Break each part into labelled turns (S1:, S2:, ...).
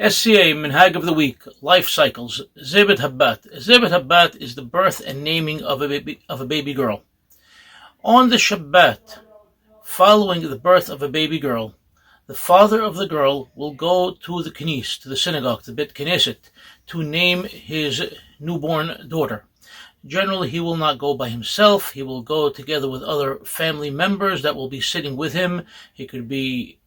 S1: SCA Minhag of the Week, Life Cycles, Zebed Habat. Zebed Habat is the birth and naming of a baby girl. On the Shabbat, following the birth of a baby girl, the father of the girl will go to the synagogue, the Bet Knesset, to name his newborn daughter. Generally, he will not go by himself. He will go together with other family members that will be sitting with him. It could be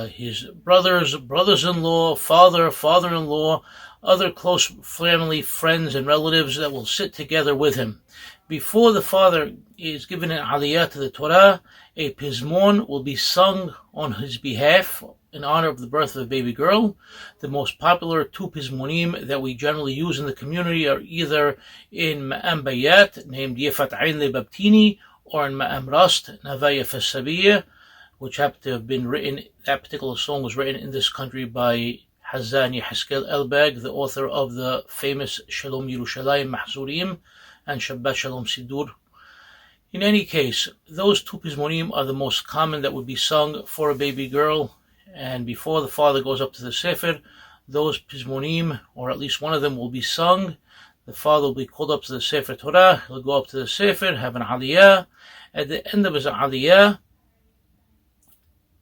S1: his brothers-in-law, father-in-law, other close family, friends, and relatives that will sit together with him. Before the father is given an aliyah to the Torah, a pizmon will be sung on his behalf in honor of the birth of a baby girl. The most popular two pizmonim that we generally use in the community are either in Ma'am Bayat, named Yefat Ain Lebabtini, or in Ma'am Rast, Navaya Fasabiya, which happened to have been written. That particular song was written in this country by Hazan Yeheskel Elbag, the author of the famous Shalom Yerushalayim Mahzurim and Shabbat Shalom Sidur. In any case, those two pizmonim are the most common that would be sung for a baby girl, and before the father goes up to the Sefer, those pizmonim, or at least one of them, will be sung. The father will be called up to the Sefer Torah, he'll go up to the Sefer, have an aliyah. At the end of his aliyah,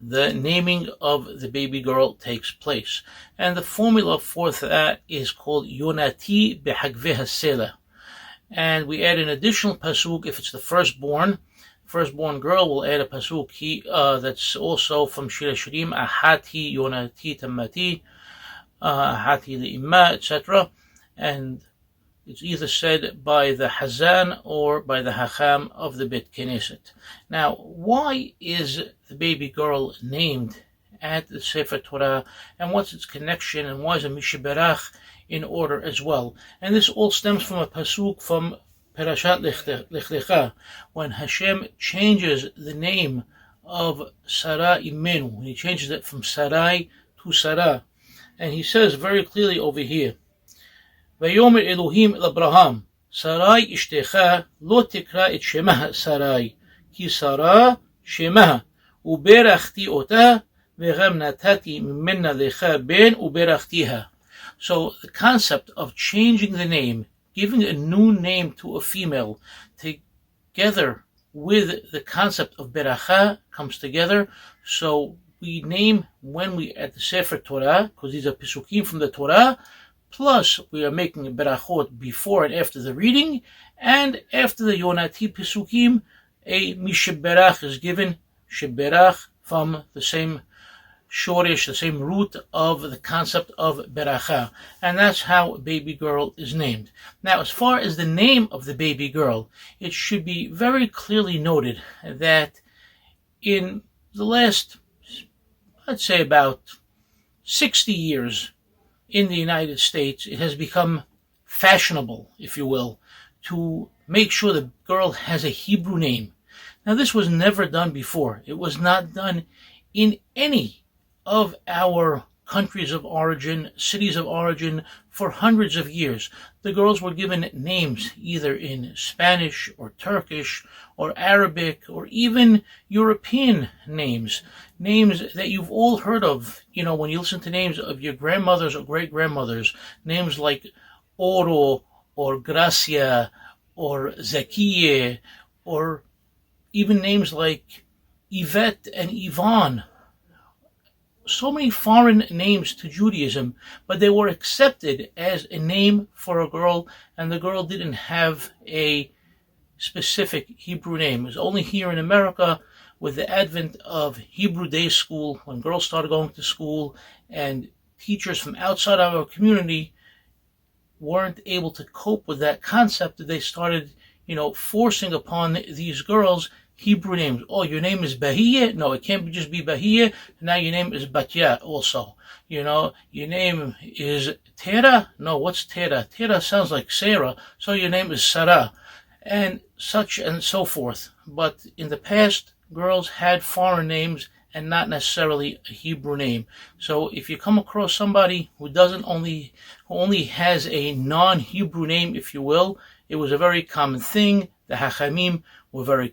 S1: the naming of the baby girl takes place. And the formula for that is called Yonati Behagveh Hasela. And we add an additional pasuk if it's the firstborn girl. We'll add a pasuk that's also from Shir Shirim, Ahati Yonati Tamati, Ahati Li'imma, etc. And it's either said by the Hazan or by the Hacham of the Bet Knesset. Now, why is the baby girl named at the Sefer Torah, and what's its connection, and why is a Mishiberach in order as well? And this all stems from a pasuk from Parashat Lech Lecha, when Hashem changes the name of Sarah Imenu, when he changes it from Sarai to Sarah. And he says very clearly over here, Vayomer Elohim l'Abraham, Sarai ishtecha lo tikra et shemaha Sarai, ki Sarah shemaha, uberachti ota, v'gam natati mimena lecha ben uberachtiha. So the concept of changing the name, giving a new name to a female, together with the concept of beracha comes together. So we name when we at the Sefer Torah, because these are pisukim from the Torah, plus we are making a berachot before and after the reading, and after the Yonati pisukim, a misheberach is given, sheberach, from the same shorish, the same root of the concept of beracha. And that's how a baby girl is named. Now, as far as the name of the baby girl, it should be very clearly noted that in the last, let's say about 60 years in the United States, it has become fashionable, if you will, to make sure the girl has a Hebrew name. Now, this was never done before. It was not done in any of our countries of origin, cities of origin, for hundreds of years. The girls were given names either in Spanish or Turkish or Arabic or even European names that you've all heard of. You know, when you listen to names of your grandmothers or great-grandmothers, names like Oro or Gracia or Zakiye, or even names like Yvette and Yvonne. So many foreign names to Judaism, but they were accepted as a name for a girl, and the girl didn't have a specific Hebrew name. It was only here in America, with the advent of Hebrew Day School, when girls started going to school, and teachers from outside our community weren't able to cope with that concept, that they started, forcing upon these girls Hebrew names. Oh, your name is Bahia? No, it can't just be Bahia. Now your name is Batya also. Your name is Tera? No, what's Tera? Tera sounds like Sarah, so your name is Sarah. And such and so forth. But in the past, girls had foreign names and not necessarily a Hebrew name. So if you come across somebody who only has a non-Hebrew name, if you will, it was a very common thing. The Hachamim were very,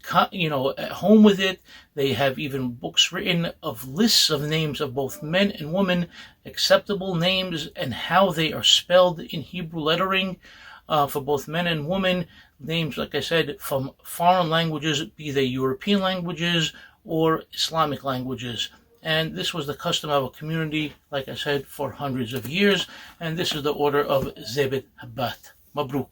S1: at home with it. They have even books written of lists of names of both men and women, acceptable names, and how they are spelled in Hebrew lettering for both men and women. Names, like I said, from foreign languages, be they European languages or Islamic languages. And this was the custom of a community, like I said, for hundreds of years. And this is the order of Zebed Habat. Mabruk.